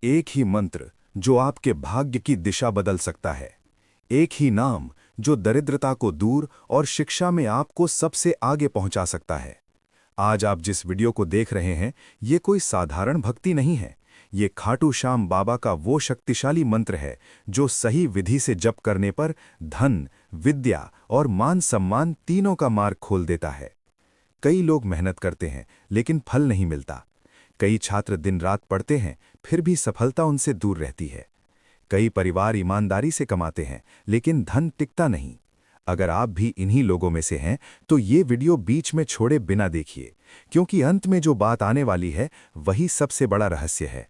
एक ही मंत्र जो आपके भाग्य की दिशा बदल सकता है। एक ही नाम जो दरिद्रता को दूर और शिक्षा में आपको सबसे आगे पहुंचा सकता है। आज आप जिस वीडियो को देख रहे हैं, ये कोई साधारण भक्ति नहीं है। ये खाटू श्याम बाबा का वो शक्तिशाली मंत्र है जो सही विधि से जप करने पर धन, विद्या और मान सम्मान तीनों का मार्ग खोल देता है। कई लोग मेहनत करते हैं लेकिन फल नहीं मिलता। कई छात्र दिन रात पढ़ते हैं फिर भी सफलता उनसे दूर रहती है। कई परिवार ईमानदारी से कमाते हैं लेकिन धन टिकता नहीं। अगर आप भी इन्हीं लोगों में से हैं तो ये वीडियो बीच में छोड़े बिना देखिए, क्योंकि अंत में जो बात आने वाली है वही सबसे बड़ा रहस्य है।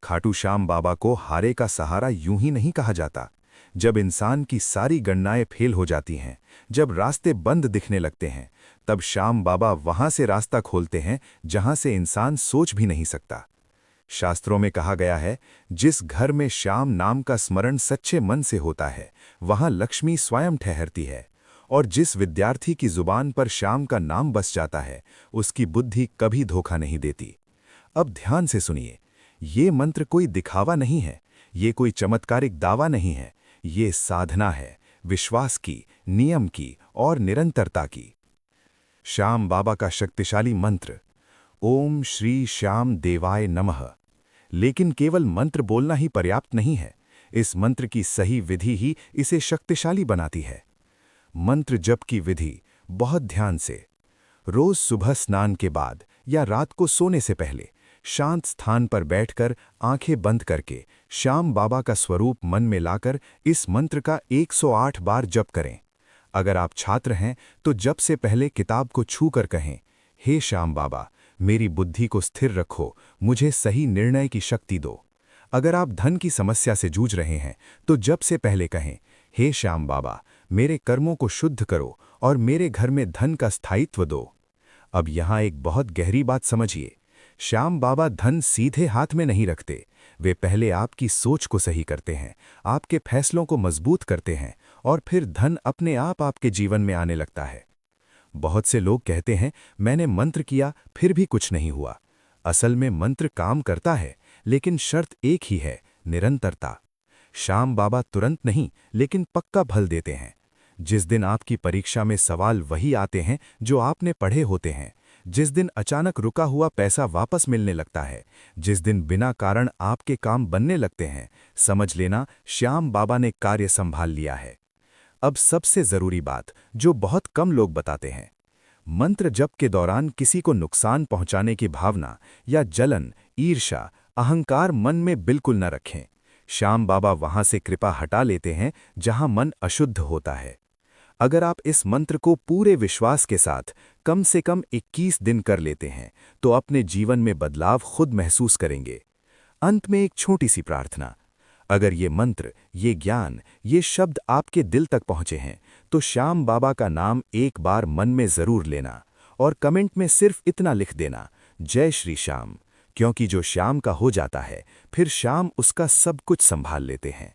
खाटू श्याम बाबा को हारे का सहारा यूं ही नहीं कहा जाता। जब इंसान की सारी गणनाएं फेल हो जाती हैं, जब रास्ते बंद दिखने लगते हैं, तब श्याम बाबा वहां से रास्ता खोलते हैं जहां से इंसान सोच भी नहीं सकता। शास्त्रों में कहा गया है, जिस घर में श्याम नाम का स्मरण सच्चे मन से होता है, वहां लक्ष्मी स्वयं ठहरती है। और जिस विद्यार्थी की जुबान पर श्याम का नाम बस जाता है, उसकी बुद्धि कभी धोखा नहीं देती। अब ध्यान से सुनिए, ये मंत्र कोई दिखावा नहीं है, ये कोई चमत्कारिक दावा नहीं है, ये साधना है, विश्वास की, नियम की और निरंतरता की। श्याम बाबा का शक्तिशाली मंत्र, ओम श्री श्याम देवाय नमः। लेकिन केवल मंत्र बोलना ही पर्याप्त नहीं है, इस मंत्र की सही विधि ही इसे शक्तिशाली बनाती है। मंत्र जप की विधि बहुत ध्यान से। रोज सुबह स्नान के बाद या रात को सोने से पहले शांत स्थान पर बैठकर आंखें बंद करके श्याम बाबा का स्वरूप मन में लाकर इस मंत्र का 108 बार जप करें। अगर आप छात्र हैं तो जप से पहले किताब को छूकर कहें, हे श्याम बाबा, मेरी बुद्धि को स्थिर रखो, मुझे सही निर्णय की शक्ति दो। अगर आप धन की समस्या से जूझ रहे हैं तो जप से पहले कहें, हे श्याम बाबा, मेरे कर्मों को शुद्ध करो और मेरे घर में धन का स्थायित्व दो। अब यहाँ एक बहुत गहरी बात समझिए, श्याम बाबा धन सीधे हाथ में नहीं रखते। वे पहले आपकी सोच को सही करते हैं, आपके फैसलों को मजबूत करते हैं और फिर धन अपने आप आपके जीवन में आने लगता है। बहुत से लोग कहते हैं, मैंने मंत्र किया फिर भी कुछ नहीं हुआ। असल में मंत्र काम करता है, लेकिन शर्त एक ही है, निरंतरता। श्याम बाबा तुरंत नहीं लेकिन पक्का फल देते हैं। जिस दिन आपकी परीक्षा में सवाल वही आते हैं जो आपने पढ़े होते हैं, जिस दिन अचानक रुका हुआ पैसा वापस मिलने लगता है, जिस दिन बिना कारण आपके काम बनने लगते हैं, समझ लेना श्याम बाबा ने कार्य संभाल लिया है। अब सबसे जरूरी बात जो बहुत कम लोग बताते हैं, मंत्र जप के दौरान किसी को नुकसान पहुंचाने की भावना या जलन, ईर्ष्या, अहंकार मन में बिल्कुल न रखें। श्याम बाबा वहां से कृपा हटा लेते हैं जहां मन अशुद्ध होता है। अगर आप इस मंत्र को पूरे विश्वास के साथ कम से कम 21 दिन कर लेते हैं तो अपने जीवन में बदलाव खुद महसूस करेंगे। अंत में एक छोटी सी प्रार्थना, अगर ये मंत्र, ये ज्ञान, ये शब्द आपके दिल तक पहुंचे हैं तो श्याम बाबा का नाम एक बार मन में जरूर लेना और कमेंट में सिर्फ इतना लिख देना, जय श्री श्याम। क्योंकि जो श्याम का हो जाता है फिर श्याम उसका सब कुछ संभाल लेते हैं।